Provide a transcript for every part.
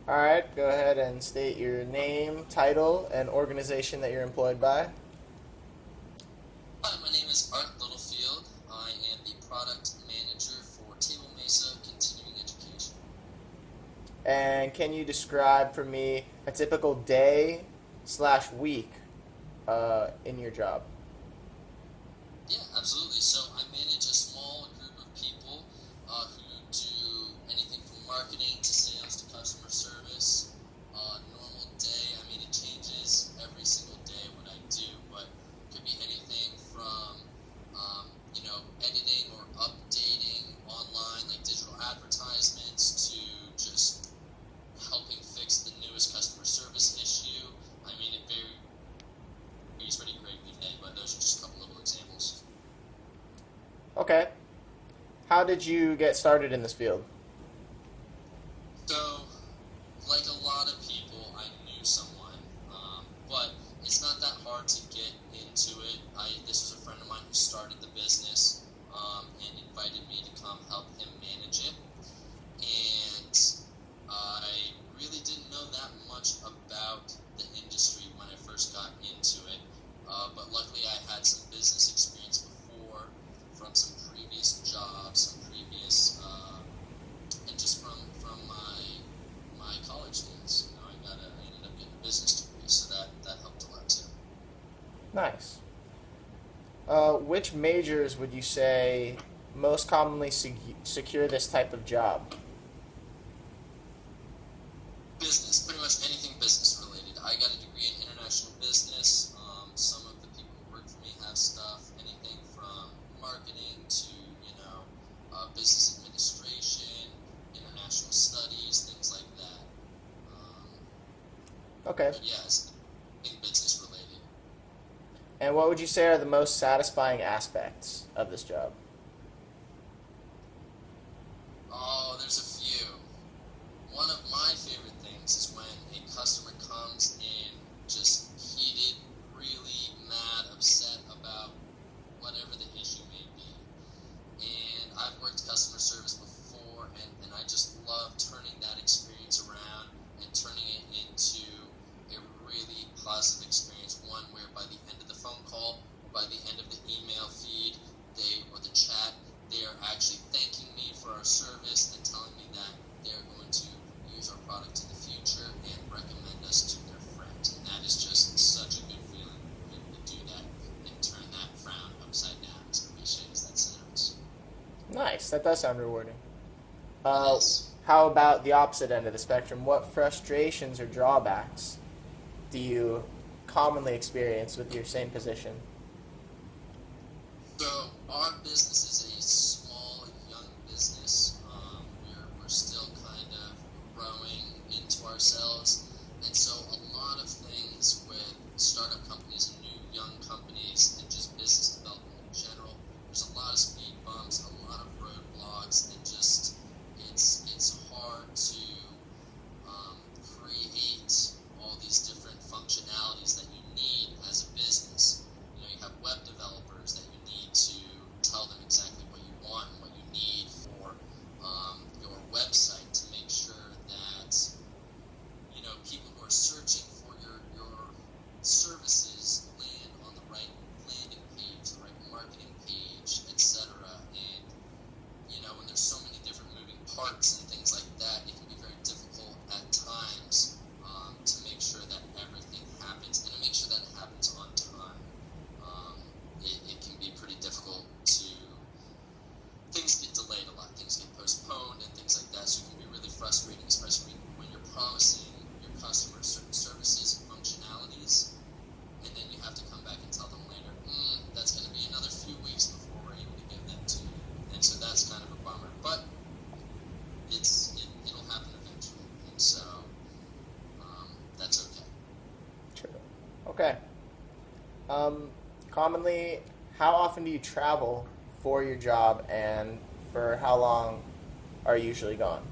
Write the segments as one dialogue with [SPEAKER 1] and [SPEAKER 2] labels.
[SPEAKER 1] All right, go ahead and state your name, title, and organization that you're employed by.
[SPEAKER 2] Hi, my name is Art Littlefield. I am the product manager for Table Mesa Continuing Education.
[SPEAKER 1] And can you describe for me a typical day slash week in your job?
[SPEAKER 2] Yeah, absolutely. So I manage a small group of people who do anything from marketing to sales to customer service. Normal day, I mean, it changes every single day what I do, but it could be anything from, editing or updating online, like digital advertisements, to just helping fix the newest customer service issue. I mean, it varies pretty greatly today, but those are just a couple little examples.
[SPEAKER 1] Okay. How did you get started in this field?
[SPEAKER 2] So, like a lot of people, I knew someone, but it's not that hard to get into it. This was a friend of mine who started the business and invited me to come help him manage it. And I really didn't know that much about the industry when I first got into it, but luckily I had some business experience before from some previous jobs, some previous, and just from my college days. I ended up getting a business degree, so that helped a lot too.
[SPEAKER 1] Nice. Which majors would you say most commonly secure this type of job?
[SPEAKER 2] Business, pretty much anything business related. I got a degree in international business. Some of the people who work for me have stuff, anything from marketing to, business administration, international studies, things like that. Um,
[SPEAKER 1] Okay.
[SPEAKER 2] but yes, anything business related.
[SPEAKER 1] And what would you say are the most satisfying aspects of this job?
[SPEAKER 2] Oh, there's a few. One of my favorite things is when a customer comes in just heated, really mad, upset about whatever the issue may be. And I've worked customer service before, and I just love turning that experience around and turning it into a really positive experience. One where by the end of the phone call, or by the end of the email feed, or the chat, they are actually thanking me for our service and telling me that they're going to use our product in the future and recommend us to their friends. And that is just such a good feeling to be able to do that and turn that frown upside down, as cliche as that sounds.
[SPEAKER 1] Nice. That does sound rewarding.
[SPEAKER 2] It
[SPEAKER 1] Uh,
[SPEAKER 2] is.
[SPEAKER 1] how about the opposite end of the spectrum? What frustrations or drawbacks do you commonly experience with your same position?
[SPEAKER 2] So our business is a small, young business. We're still kind of growing into ourselves, and so a lot of things with startup companies and new young companies and just business development in general. There's a lot of speed bumps, a lot of roadblocks, and just it's hard to um, create all these different functionalities that you need as a business. You have web developers that you need to tell them exactly what you want and what you need for your website to make sure that people who are searching for your services land on the right landing page, the right marketing page, etc. And when there's so many different moving parts and things like that, it can be very difficult at times to make sure that everything happens and to make sure that it happens on time. It can be pretty difficult to, things get delayed a lot, things get postponed and things like that, so it can be really frustrating, especially when you're promising your customers certain services, functionalities, and then you have to come back and tell them later, that's going to be another few weeks before we're able to give them to you. And so that's kind of a bummer, but it'll happen eventually, and so that's okay.
[SPEAKER 1] True. Okay. Commonly, how often do you travel for your job, and for how long are you usually gone?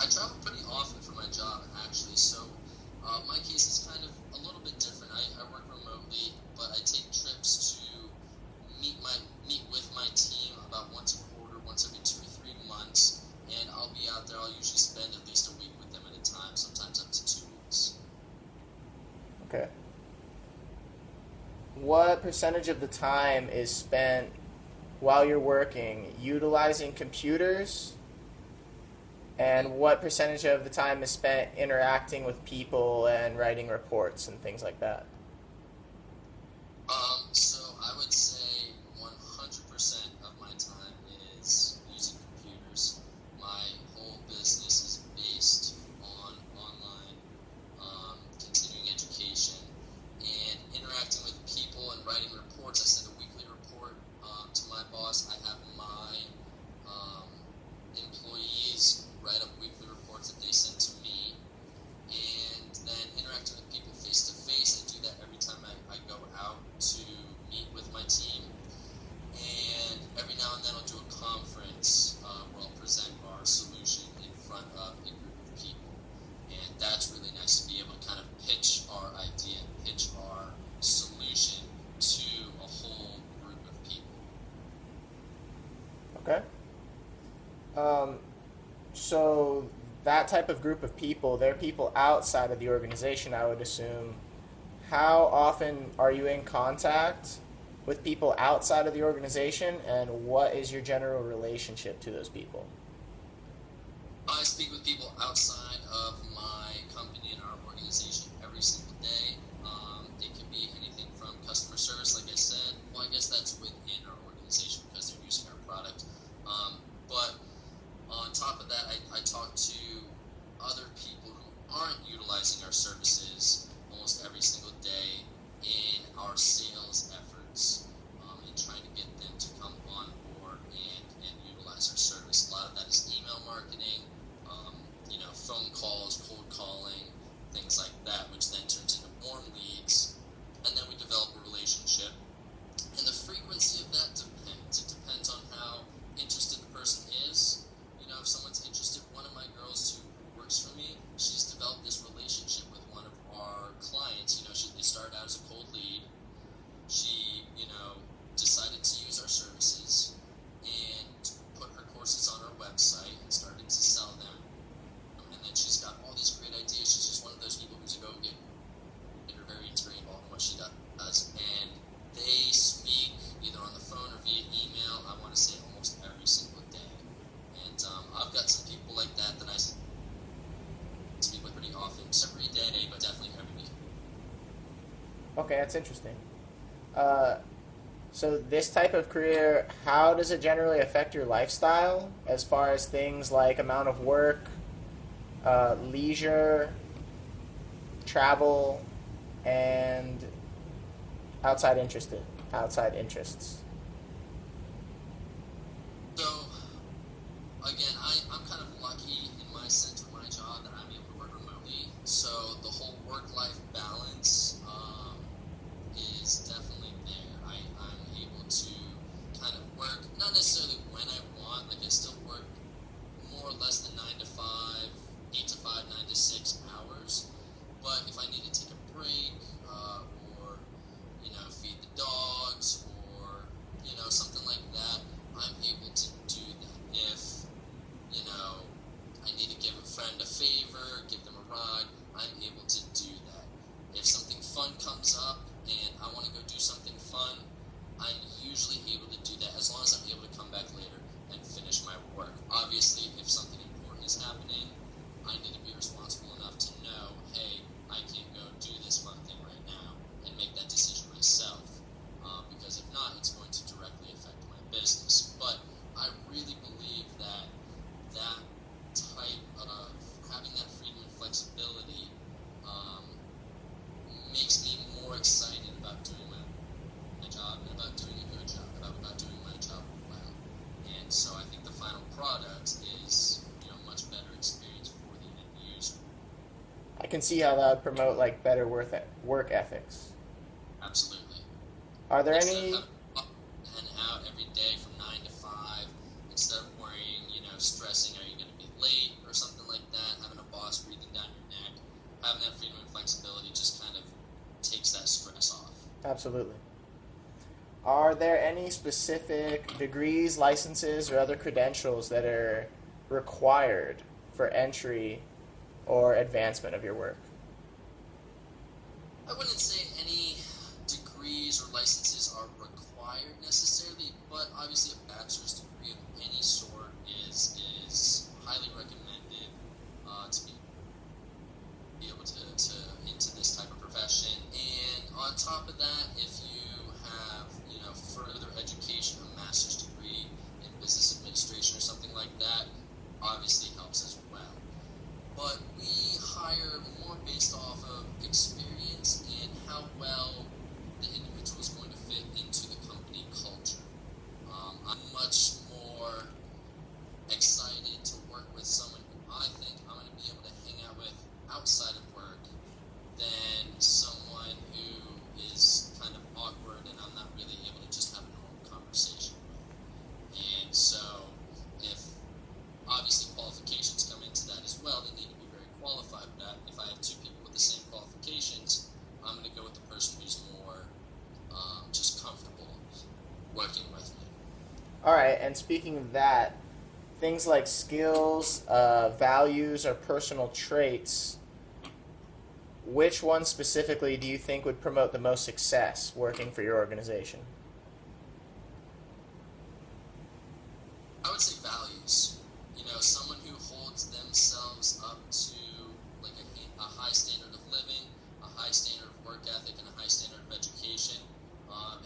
[SPEAKER 2] I travel pretty often for my job, actually. So my case is kind of a little bit different. I work remotely, but I take trips to meet with my team about once a quarter, once every 2 or 3 months, and I'll be out there. I'll usually spend at least a week with them at a
[SPEAKER 1] Okay. What percentage of the time is spent while you're working utilizing computers, and what percentage of the time is spent interacting with people and writing reports and things like that?
[SPEAKER 2] So I would say 100% of my time is using computers. My whole business is based on online continuing education and interacting with people and writing reports. I send a weekly report to my boss. I have my employees write up weekly reports that they send to me, and then interacting with people face to face. I do that every time I go out to meet with my team, and every now and then I'll do a conference where I'll present our solution in front of a group of people, and that's really nice to be able to kind of pitch our idea, pitch our solution to a whole group of people.
[SPEAKER 1] Okay. So that type of group of people, they're people outside of the organization, I would assume. How often are you in contact with people outside of the organization, and what is your general relationship to those people?
[SPEAKER 2] I speak with people outside of my company and our organization every single day. It can be anything from customer service, like I said. Well, I guess that's within our organization because they're using our product. But on top of that, I talk to other people who aren't utilizing our services almost every single day in our sales efforts, and trying to get them to come on board and utilize our service. A lot of that is email marketing, phone calls, cold calling, things like that, which then turns into warm leads, and then we develop a relationship. And the frequency of that depends. It depends on how interested the person is. If someone's interested, one of my girls who works for me, she's developed this relationship with one of our clients. They started out as a cold lead. She, decided to use our services and put her courses on our website and started to sell them. And then she's got all these great ideas. She's just one of those people who's a go-getter, very involved in what she does. And they speak either on the phone or via email, I want to say almost every single day. And I've got some people like that I speak with pretty often, every day, but definitely every week.
[SPEAKER 1] Okay, that's interesting. So this type of career, how does it generally affect your lifestyle as far as things like amount of work, leisure, travel, and outside interests?
[SPEAKER 2] So, again, I'm kind of lucky in my sense with my job that I'm able to work remotely. So the whole work-life balance is definitely there. I'm able to kind of work, not necessarily when I want, like I still work more or less than 9 to 5, 8 to 5, 9 to 6 hours. But if I need to take a break, or, feed the dogs, or, something like that, I'm able to do that. If, I need to give a friend a favor, give them a ride, I'm able to do that. If something fun comes up and I want to go do something fun, I'm usually able to do that as long as I'm able to come back later and finish my work. Obviously, if something important is happening, I need to be responsible enough to know, hey, I can't go do this fun thing right now and make that decision myself, because if not, it's going to directly affect my business. But I really believe that type of having that freedom and flexibility makes me more excited about doing my job and about doing a good job, about doing my job well. And so I think the final product is much better experience for the end user.
[SPEAKER 1] I can see how that would promote better work ethics.
[SPEAKER 2] Absolutely.
[SPEAKER 1] Are there
[SPEAKER 2] Instead
[SPEAKER 1] any?
[SPEAKER 2] of up and out every day from 9 to 5, instead of worrying, stressing, are you going to be late or something like that, having a boss breathing down your neck, having that freedom and flexibility just kind of takes that stress off.
[SPEAKER 1] Absolutely. Are there any specific degrees, licenses, or other credentials that are required for entry or advancement of your work?
[SPEAKER 2] I wouldn't say any degrees or licenses are required necessarily, but obviously a bachelor's degree of any sort is highly recommended to be able to into this type of profession. And on top of that, if you have further education, a master's degree in business administration or something like that, obviously helps as well. But we hire more based off of experience and how well the individual is going to fit into the company culture. I'm much more excited to work with someone who I think I'm going to be able to hang out with outside of work than someone who is kind of awkward and I'm not really able to just have a normal conversation with. And so, if obviously qualifications come into that as well, they need to be very qualified. But if I have two people with the same qualifications, I'm going to go with the person who's more just comfortable working with me.
[SPEAKER 1] All right, and speaking of that, things like skills, values, or personal traits, which one specifically do you think would promote the most success working for your organization?
[SPEAKER 2] I would say values. Someone who holds themselves up to like a high standard of living, a high standard of work ethic, and a high standard of education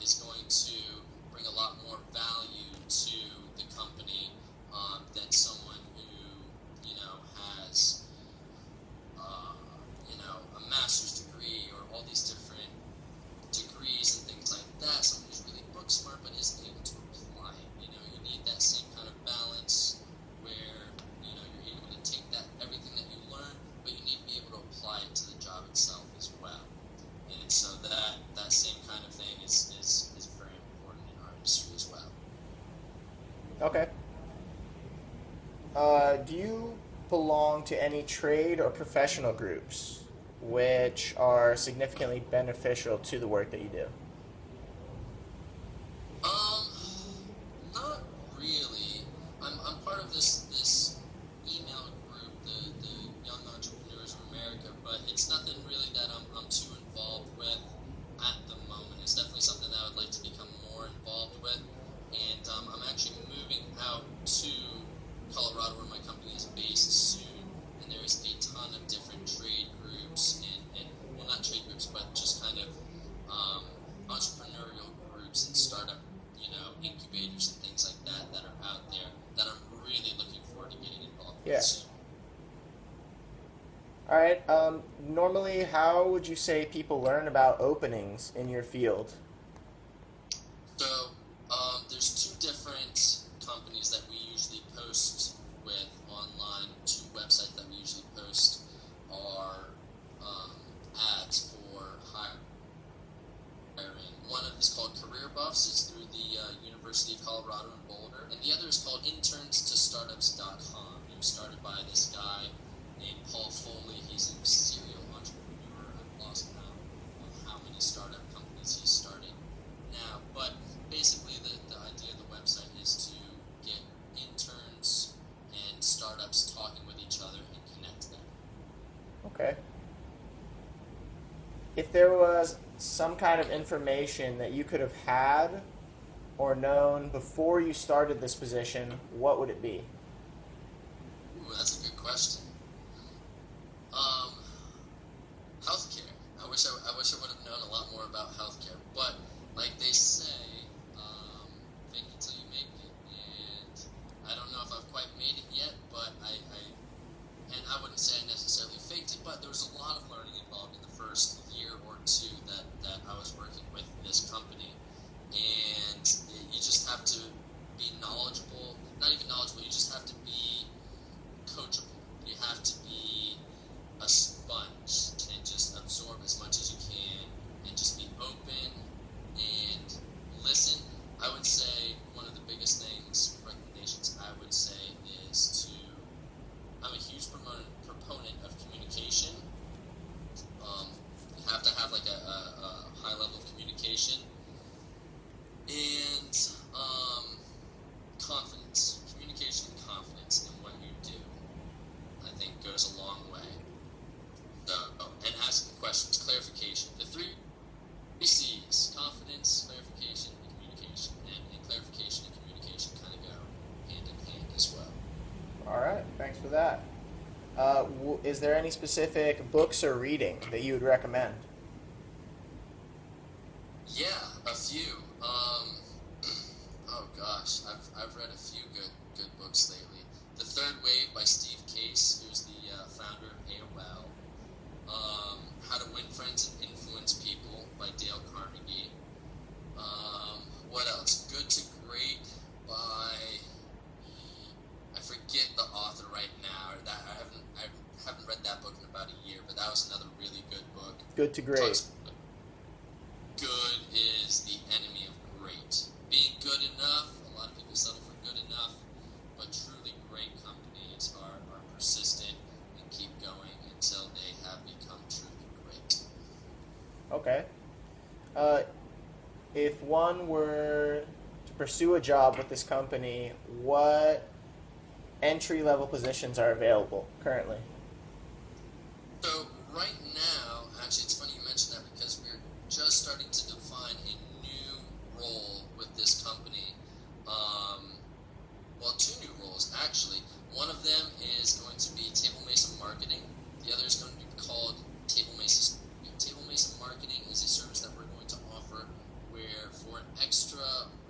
[SPEAKER 2] is going to bring a lot more value to the company than someone who has a master's degree or all these different degrees and things like that. Someone who's really book smart but isn't able to apply it. You need that same kind of balance where you're able to take that everything that you learn, but you need to be able to apply it to the job itself as well. And so that same kind of thing is very important in our industry as well.
[SPEAKER 1] Okay. Do you belong to any trade or professional groups which are significantly beneficial to the work that you do?
[SPEAKER 2] Um, Not really. I'm part of this email group, the Young Entrepreneurs of America, but it's nothing really that I'm too involved with at the moment. It's definitely something that I would like to become more involved with, and I'm actually moving out to Colorado where my company is based soon, and there's a ton of different trade groups and well, not trade groups, but just kind of entrepreneurial groups and startup incubators and things like that are out there that I'm really looking forward to getting involved with
[SPEAKER 1] Yeah.
[SPEAKER 2] soon.
[SPEAKER 1] All right. Normally, how would you say people learn about openings in your field?
[SPEAKER 2] So there's two different companies that we usually post with online. Two websites that we usually post are ads for hiring. One of them is called Career Buffs. It's through the University of Colorado in Boulder, and the other is called internstostartups.com. It was started by this guy named Paul Foley. He's a serial entrepreneur. I've lost count of how many startup companies he's started now, but basically the idea of the website is to get interns and startups talking with each other and connect them.
[SPEAKER 1] Okay. If there was some kind of information that you could have had or known before you started this position, what would it be?
[SPEAKER 2] Ooh, that's a good question. Healthcare. I wish I would have known a lot more about healthcare, but like they say, fake it till you make it, and I don't know if I've quite made it yet, but and I wouldn't say I necessarily faked it, but there was a lot of learning involved in the first year or two that I was working with this company, and you just have to be knowledgeable. Not even knowledgeable. You just have to be coachable. You have to be a sponge and just absorb as much as you can and just be open and listen. I would say one of the biggest things, recommendations I would say is I'm a huge proponent of communication. You have to have like a high level of communication and confidence. Communication and
[SPEAKER 1] right, thanks for that. Is there any specific books or reading that you would recommend?
[SPEAKER 2] Yeah, a few. Oh gosh, I've read a few good books lately. The Third Wave by Steve Case, who's the founder of AOL. How to Win Friends and Influence People by Dale Carnegie. What else? Good to Great by, I forget the author right now. That I haven't read that book in about a year, but that was another really good book.
[SPEAKER 1] Good to great.
[SPEAKER 2] Talks, good is the enemy of great. Being good enough, a lot of people settle for good enough, but truly great companies are persistent and keep going until they have become truly great.
[SPEAKER 1] Okay. Uh, if one were to pursue a job with this company, what entry level positions are available currently?
[SPEAKER 2] So right now, actually, it's funny you mentioned that because we're just starting to define a new role with this company. Well, two new roles actually. One of them is going to be Table Mesa Marketing. The other is going to be called Table Mesa. Table Mesa Marketing is a service that we're going to offer where, for an extra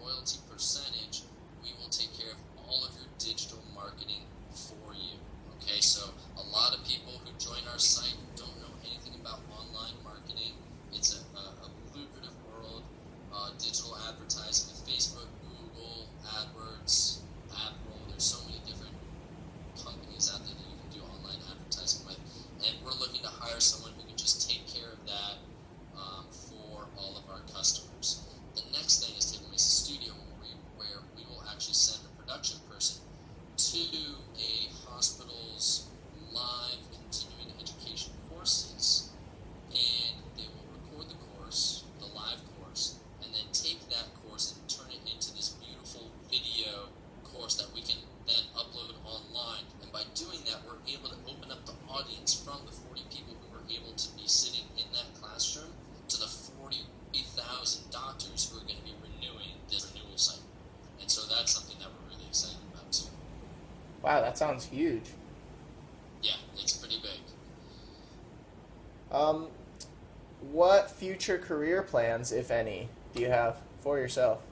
[SPEAKER 2] royalty percentage, we will take care of all of your digital marketing for you. Okay, so a lot of people who join our site don't know anything about online marketing. It's a lucrative world. Digital advertising with Facebook, Google, AdWords, AdRoll. There's so many different companies out there that you can do online advertising with. And we're looking to hire someone who can just take care of that for all of our customers. The next thing is Table Mesa Studio, where we will actually send a production person to a hospital's live continuing education courses, and they will record the course, the live course, and then take that course and turn it into this beautiful video course that we can then upload online. And by doing that, we're able to open up the audience from the 40 people who were able to be sitting in that classroom to the 40,000 doctors who are going to be renewing this renewal cycle. And so that's something that we're really excited about too.
[SPEAKER 1] Wow, that sounds huge.
[SPEAKER 2] Yeah, it's pretty big.
[SPEAKER 1] Um, what future career plans, if any, do you have for yourself?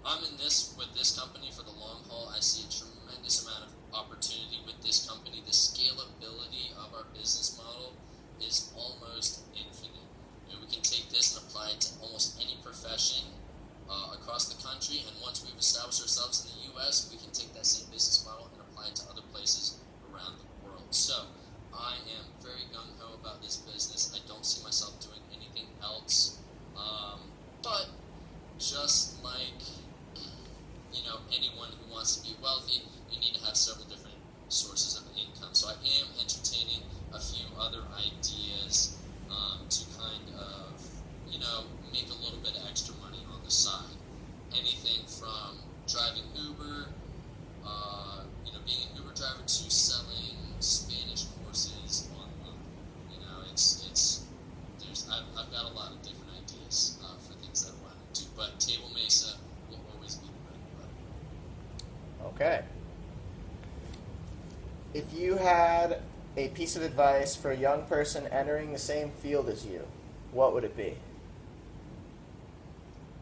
[SPEAKER 2] I'm in this with this company for the long haul. I see a tremendous amount of opportunity with this company. The scalability of our business model is almost infinite. We can take this and apply it to almost any profession across the country. And once we've established ourselves in the U.S., we can take that same business model and apply it to other places around the world. So I am very gung-ho about this business. I don't see myself doing anything else. But just like anyone who wants to be wealthy, you need to have several different sources of income. So I am entertaining a few other ideas to kind of make a little bit of extra money on the side. Anything from driving Uber, being an Uber driver, to selling Spanish courses online. I've got a lot of different ideas for things that I want to do, but Table Mesa will always be the bread and butter.
[SPEAKER 1] Okay. If you had a piece of advice for a young person entering the same field as you, what would it be?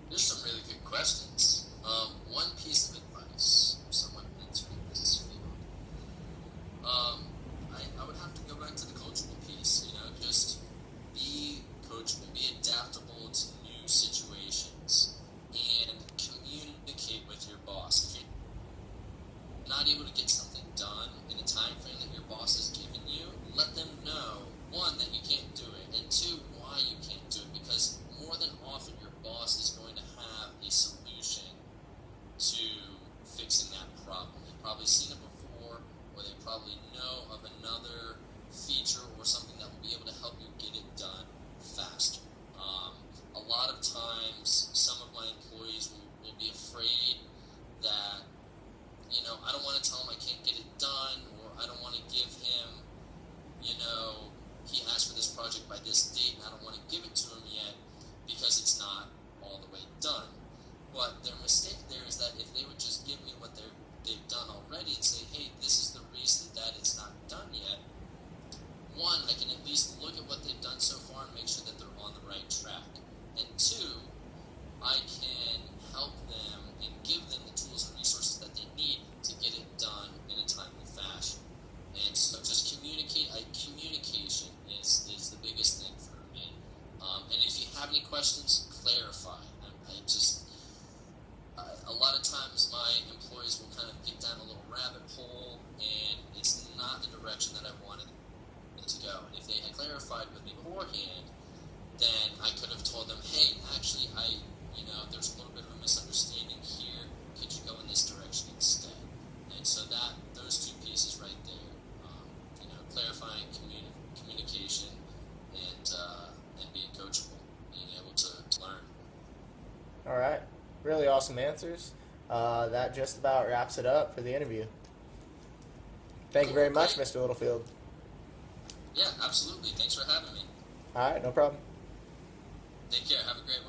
[SPEAKER 2] There's some really good questions. One piece of advice for someone entering this field. I would have to go back to the coachable piece. Just be coachable, be adaptable to new situations, and communicate with your boss. If you're not able to get something done in a time frame that your boss has given you, let them know, one, that you can't do it, and two, why you can't do it, because more than often your boss is going to have a solution to fixing that problem. They've probably seen it before, or they probably know of another feature or something that will be able to help you get it done faster. A lot of times, some of my employees will be afraid that, I don't want to tell him I can't get it done, or I don't want to give him, he asked for this project by this date, and I don't want to give it to him yet because it's not all the way done. But their mistake there is that if they would just give me what they've done
[SPEAKER 1] Really awesome answers. That just about wraps it up for the interview. Thank you
[SPEAKER 2] Cool,
[SPEAKER 1] very much,
[SPEAKER 2] great.
[SPEAKER 1] Mr. Littlefield.
[SPEAKER 2] Yeah, absolutely. Thanks for having me.
[SPEAKER 1] All right, no problem.
[SPEAKER 2] Take care. Have a great one.